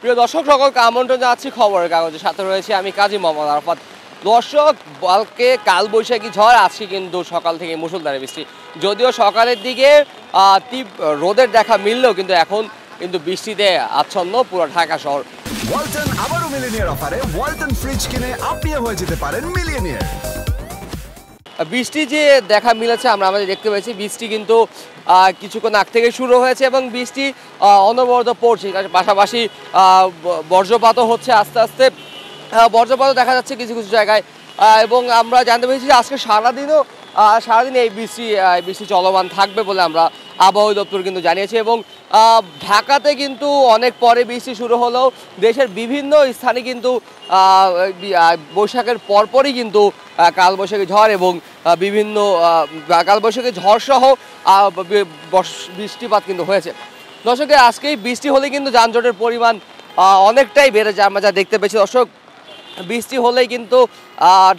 প্রিয় দর্শক সকলকে আমন্ত্রণ জানাচ্ছি খবরের কাগজের সাথে রয়েছে আমি কাজী মোহাম্মদ আরাফাত। দর্শক, কালকে কালবৈশাখী ঝড়, আজকে কিন্তু সকাল থেকে মুষলধারে বৃষ্টি। যদিও সকালের দিকে রোদের দেখা মিললেও কিন্তু এখন কিন্তু বৃষ্টিতে আচ্ছন্ন পুরো ঢাকা শহর। ওয়ালটন আবারও মিলিয়নিয়ার অফারে ওয়ালটন ফ্রিজ কিনে আপনিও হয়ে যেতে পারেন মিলিয়নিয়ার। বৃষ্টি যে দেখা মিলেছে আমাদের দেখতে পেয়েছি, বৃষ্টি কিন্তু কিছুক্ষণ আগ থেকে শুরু হয়েছে এবং বৃষ্টি অনবরত পড়ছে, পাশাপাশি বজ্রপাতও হচ্ছে আস্তে আস্তে, বজ্রপাতও দেখা যাচ্ছে কিছু কিছু জায়গায়। এবং আমরা জানতে পেরেছি যে আজকে সারাদিন এই বৃষ্টি চলমান থাকবে বলে আমরা আবহাওয়া দপ্তর কিন্তু জানিয়েছে। এবং ঢাকাতে কিন্তু অনেক পরে বৃষ্টি শুরু হলেও দেশের বিভিন্ন স্থানে কিন্তু বৈশাখের পরপরই কিন্তু কালবৈশাখী ঝড় এবং বিভিন্ন কালবৈশাখী ঝড় সহ বৃষ্টিপাত কিন্তু হয়েছে। দর্শক, আজকেই বৃষ্টি হলে কিন্তু যানজটের পরিমাণ অনেকটাই বেড়ে যায়, আমরা যা দেখতে পেয়েছি। দর্শক, বৃষ্টি হলেই কিন্তু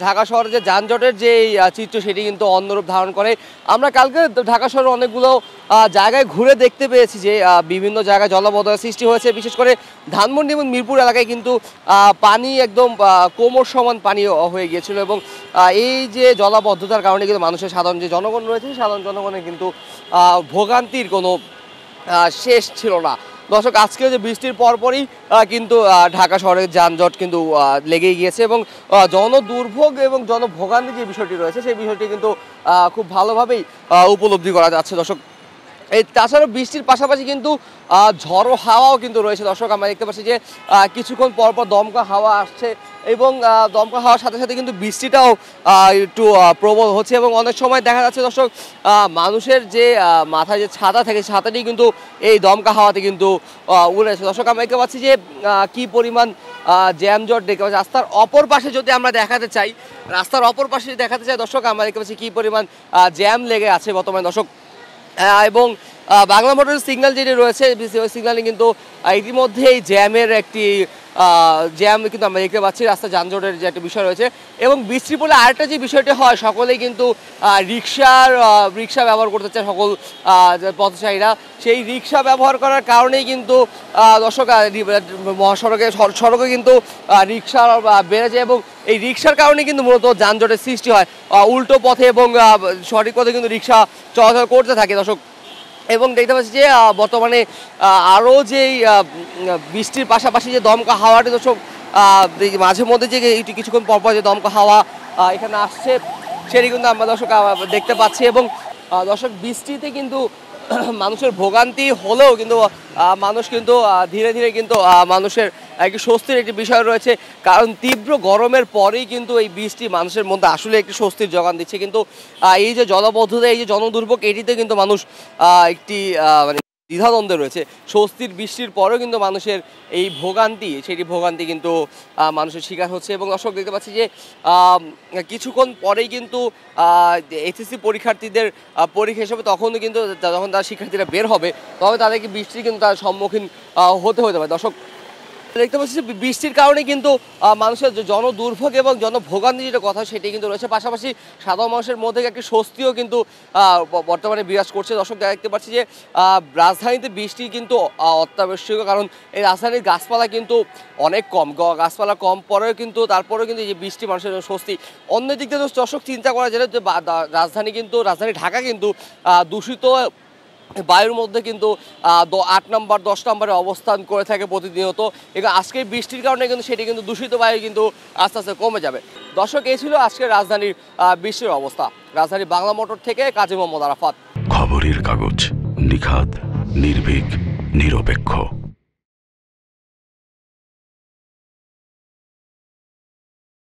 ঢাকা শহরে যে যানজটের যে চিত্র সেটি কিন্তু অন্যরূপ ধারণ করে। আমরা কালকে ঢাকা শহরে অনেকগুলো জায়গায় ঘুরে দেখতে পেয়েছি যে বিভিন্ন জায়গায় জলাবদ্ধতার সৃষ্টি হয়েছে। বিশেষ করে ধানমন্ডি এবং মিরপুর এলাকায় কিন্তু পানি একদম কোমর সমান পানি হয়ে গিয়েছিল এবং এই যে জলাবদ্ধতার কারণে কিন্তু মানুষের সাধারণ যে জনগণ রয়েছে, সাধারণ জনগণের কিন্তু ভোগান্তির কোনো শেষ ছিল না। দর্শক, আজকে যে বৃষ্টির পরপরই কিন্তু ঢাকা শহরের যানজট কিন্তু লেগেই গিয়েছে এবং জনদুর্ভোগ এবং জনভোগান্তি যে বিষয়টি রয়েছে সেই বিষয়টি কিন্তু খুব ভালোভাবেই উপলব্ধি করা যাচ্ছে। দর্শক, এই তাছাড়াও বৃষ্টির পাশাপাশি কিন্তু ঝড়ো হাওয়াও কিন্তু রয়েছে। দর্শক, আমরা দেখতে পাচ্ছি যে কিছুক্ষণ পরপর দমকা হাওয়া আসছে এবং দমকা হাওয়ার সাথে সাথে কিন্তু বৃষ্টিটাও একটু প্রবল হচ্ছে এবং অনেক সময় দেখা যাচ্ছে দর্শক, মানুষের যে মাথায় যে ছাতা থাকে ছাতাটি কিন্তু এই দমকা হাওয়াতে কিন্তু উড়েছে। দর্শক, আমরা দেখতে পাচ্ছি যে কি পরিমাণ জ্যামজট দেখতে পাচ্ছি রাস্তার অপর পাশে। যদি আমরা দেখাতে চাই দর্শক, আমরা দেখতে পাচ্ছি কি পরিমাণ জ্যাম লেগে আছে বর্তমানে। দর্শক, এবং বাংলা মোটরের সিগন্যাল যেটি রয়েছে ওই সিগন্যালে কিন্তু ইতিমধ্যে এই জ্যাম কিন্তু আমরা দেখতে পাচ্ছি, রাস্তা যানজটের যে একটা বিষয় রয়েছে। এবং বৃষ্টি পড়লে আরেকটা যে বিষয়টি হয়, সকলেই কিন্তু রিক্সা ব্যবহার করতে চায় সকল পথচারীরা। সেই রিক্সা ব্যবহার করার কারণেই কিন্তু দর্শক সড়কে কিন্তু রিক্সা বেড়ে যায় এবং এই রিক্সার কারণে কিন্তু মূলত যানজটের সৃষ্টি হয়। উল্টো পথে এবং সঠিক পথে কিন্তু রিক্সা চলাচল করতে থাকে। দর্শক, এবং দেখতে পাচ্ছি যে বর্তমানে আরও যেই বৃষ্টির পাশাপাশি যে দমকা হাওয়াটি দর্শক মাঝে মধ্যে যে কিছুক্ষণ পরপর যে দমকা হাওয়া এখানে আসছে সেটি কিন্তু আমরা দর্শক দেখতে পাচ্ছি। এবং দর্শক, বৃষ্টিতে কিন্তু মানুষের ভোগান্তি হলেও কিন্তু মানুষ কিন্তু ধীরে ধীরে কিন্তু মানুষের একটি স্বস্তির একটি বিষয় রয়েছে, কারণ তীব্র গরমের পরেই কিন্তু এই বৃষ্টি মানুষের মধ্যে আসলে একটি স্বস্তির যোগান দিচ্ছে। কিন্তু এই যে জলাবদ্ধতা, এই যে জনদুর্ভোগ, এটিতে কিন্তু মানুষ একটি মানে দ্বিধাদ্বন্দ্বে রয়েছে। স্বস্তির বৃষ্টির পরেও কিন্তু মানুষের এই সেটি ভোগান্তি কিন্তু মানুষের শিকার হচ্ছে। এবং দর্শক, দেখতে পাচ্ছি যে কিছুক্ষণ পরেই কিন্তু এইচএসসি পরীক্ষার্থীদের পরীক্ষা হিসেবে যখন তার শিক্ষার্থীরা বের হবে তবে তাদেরকে বৃষ্টির কিন্তু তার সম্মুখীন হতে পারে। দর্শক, দেখতে পাচ্ছি যে বৃষ্টির কারণে কিন্তু মানুষের জনদুর্ভোগ এবং জনভোগান্তি যেটা কথা সেটি কিন্তু রয়েছে, পাশাপাশি সাধারণ মানুষের মধ্যে একটি স্বস্তিও কিন্তু বর্তমানে বিরাজ করছে। দর্শক, দেখতে পাচ্ছি যে রাজধানীতে বৃষ্টি কিন্তু অত্যাবশ্যকীয়, কারণ এই রাজধানীর গাছপালা কিন্তু অনেক কম, গাছপালা কম পরেও কিন্তু তারপরেও কিন্তু এই যে বৃষ্টি মানুষের স্বস্তি। অন্যদিক থেকে দর্শক চিন্তা করা যায় যে রাজধানী ঢাকা কিন্তু দূষিত বায়ুর মধ্যে কিন্তু 8 নম্বর 10 নম্বরে অবস্থান করে থাকে প্রতিনিয়ত। এবং আজকের বৃষ্টির কারণে কিন্তু সেটি কিন্তু দূষিত বায়ু কিন্তু আস্তে আস্তে কমে যাবে। দর্শক, এই ছিল আজকের রাজধানীর বৃষ্টির অবস্থা। রাজধানী বাংলা মোটর থেকে কাজী মোহাম্মদ আরাফাত। খবরের কাগজ, নিখাত, নির্ভীক, নিরপেক্ষ।